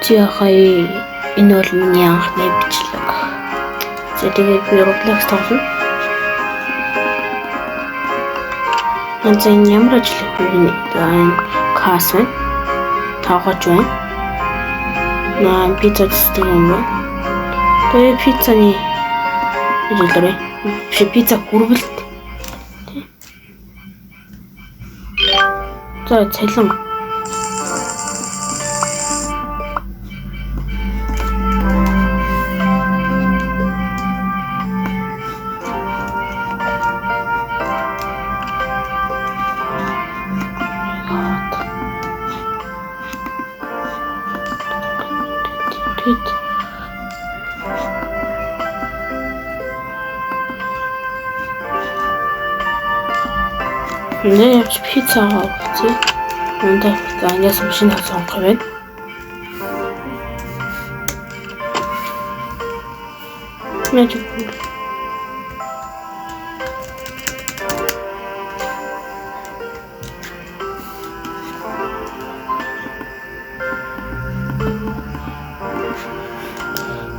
Хай энэ бол миний анхны бичлэг. За тэгээд би Roblox тоглоно. За энэ ямар ажил вэ? Энэ кас байна. Тавгаж байна. Наа пицца цэцдэг юм байна. Тэгээд пиццаны хэлээрээ пицца хүргэлт. За цалин. 네, 피자 없지? 근데 아니었으면 신나서 가면 해주고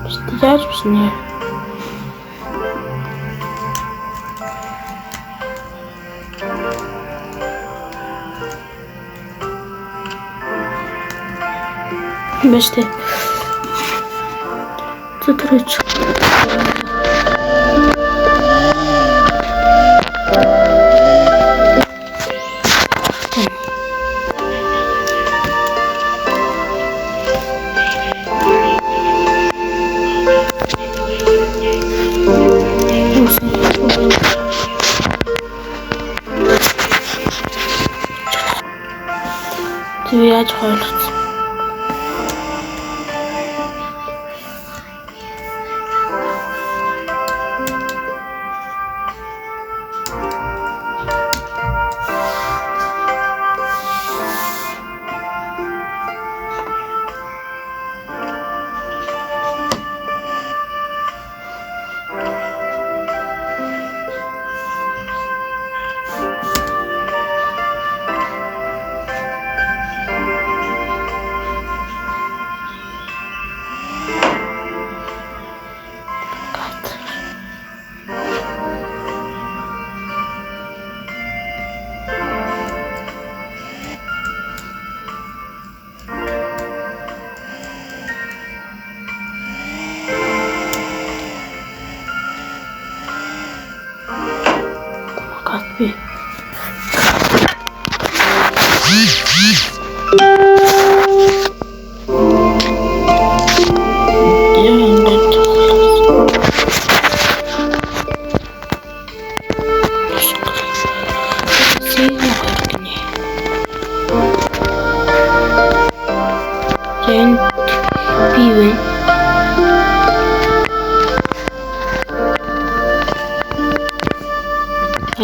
진짜 좋네. Бачите, тут ручка. Тебе яаж хойлох. Copy.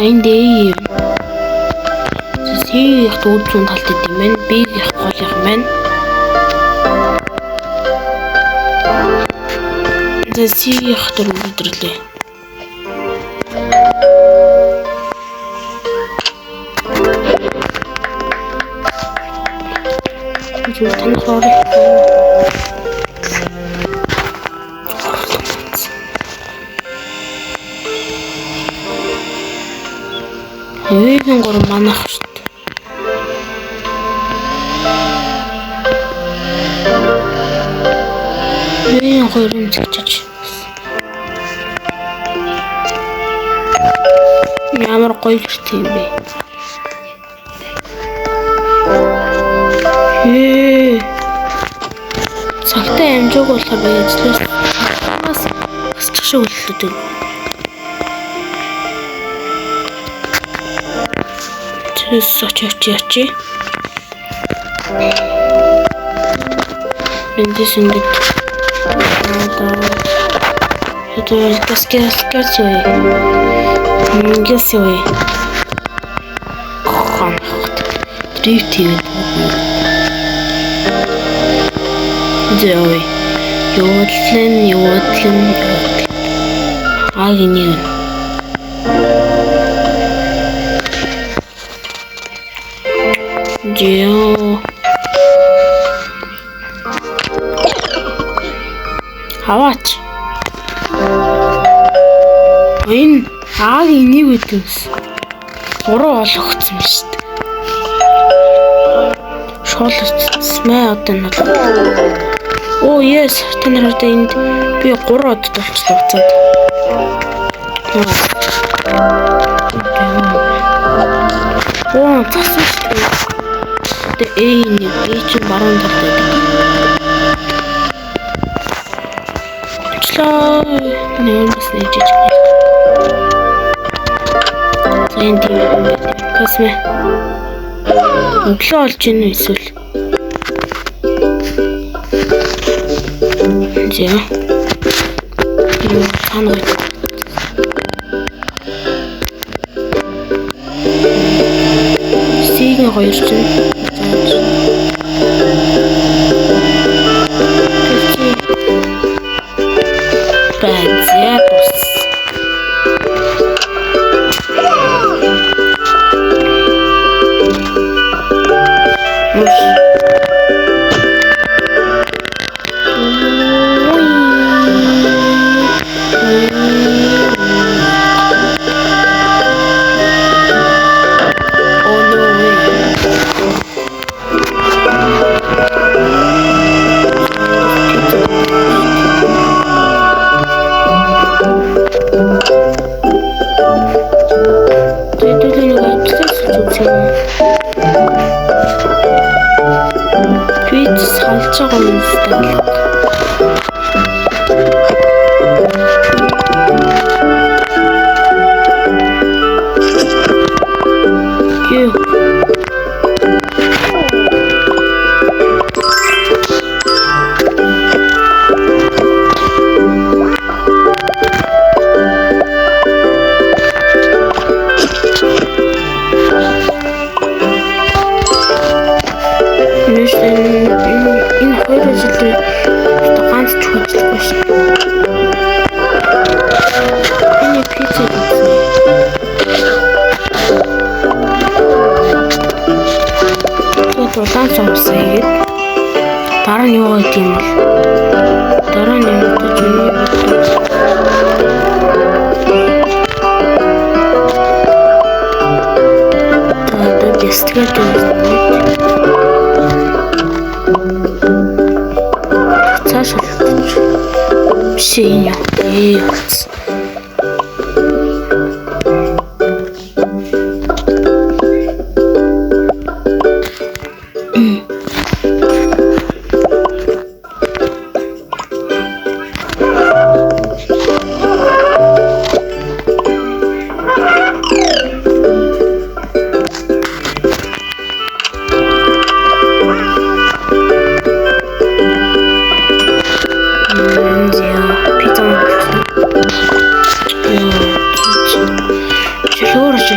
Эндээ C-ийн дүүцэн талт гэдэг юм байна. B-ийн гол юм байна. За C-ийн дөрөв өдрлээ. Тань sorry. Эвийн гур манах шүү дээ. Эвийн гурын зэгчиж. Ямар гоё гэрт юм бэ? Цагтаа амжаагүй болохоор би ажиллаж бас хасчих шиг үлдээд. Сочи. Эндээс ингэж это каскадсой. Ингилсой. Дрифтинг. Зой. Ёдлын. Агниг. Джио. Аваач. Энэ ааг энийг үдээс. 3 олгогдсон биз дээ. Шоолцмээ одоо нь бол. Оо yes, та нарт энд би 3 одод болчихлоо уцаад. Оо цасан шүү дээ. Тэгээ чинь баруун талд байдаг. Очлоо. Нэмээс нээжиж байна. Энд косме. Өглөө олж ийн эсвэл. Зэ. Юу танаа. Сигийн 2 чинь. Улаан цомсоо хийгээд дараа нь юу гэдэг юм бол дараа нь юу гэж одоо дистгээд цааш биш юм яа.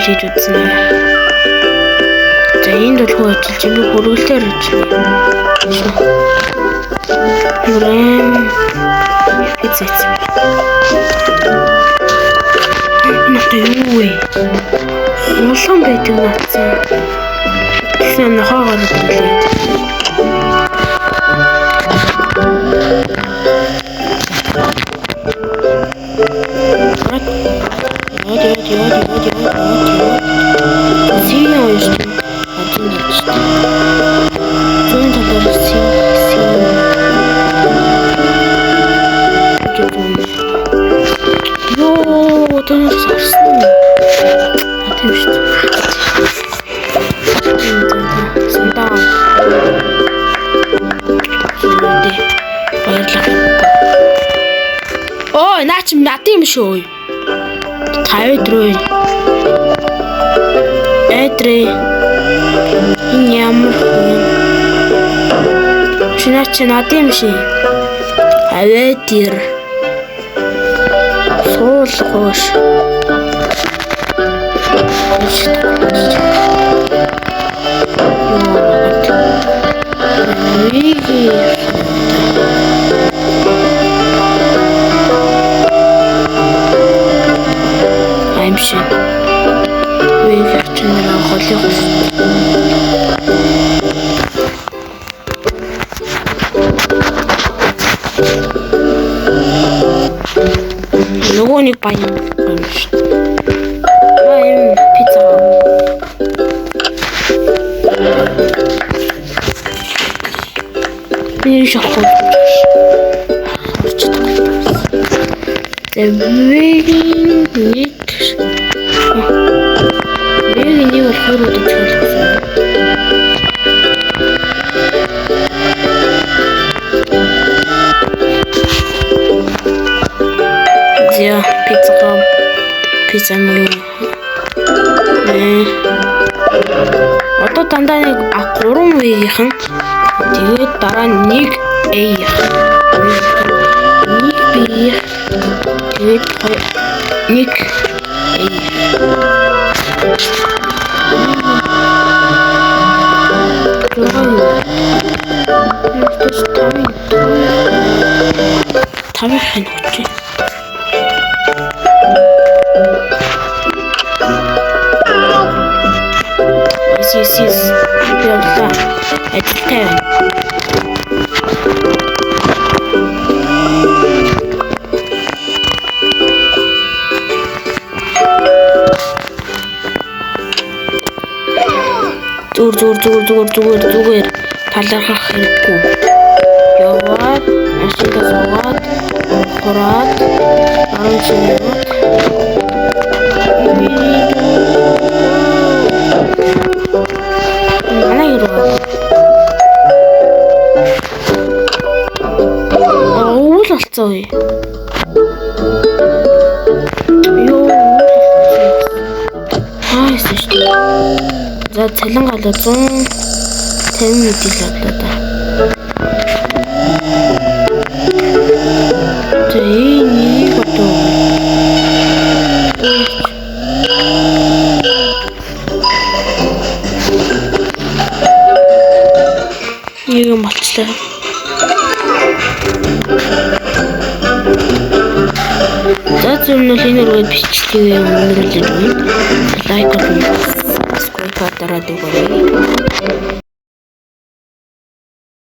хийж үзсэн ээ. За энд бол хөө ажиллаж би хөргөлтөөр ажиллая. Грэм пиццэц. Нахтай юу вэ? Улаан байдаг наацсан. Тэгсэн нохоогоор ирлээ. Ой, наач надын юм шүү. 50 өдрөө. Эдрээ. Энэ ямар хүн. Шинаач надын юм шээ. Авэдэр. Суулгоош. Аимшиг. Үеийг чиний холыг Нөгөөнийг баян юм шүү. Баян пицца. Би шахах. Вегийн нэг болохоор удажлаа. Я пицца муу. Одоо дандаа нэг 3 вегийнхэн тэгээд дараа нэг A-ийнх. Нэг B. Тэгээд нэг A. Тавхан очив. Yes. Явлаа. Ажилтай байна. Зүгээр талархах хэрэггүй. Яваад, машинтаа суугаад, хураад, 10 минут. Ой. Ёо. Хайсч. За цалин галаа 150 мэдээлэл авлаа да. Тэний фото. Ийм болчлаа. За зөвнөл энэ рүү бичлээ өнөрлөж байна. Лайк болон subscribe дараад өгөөрэй.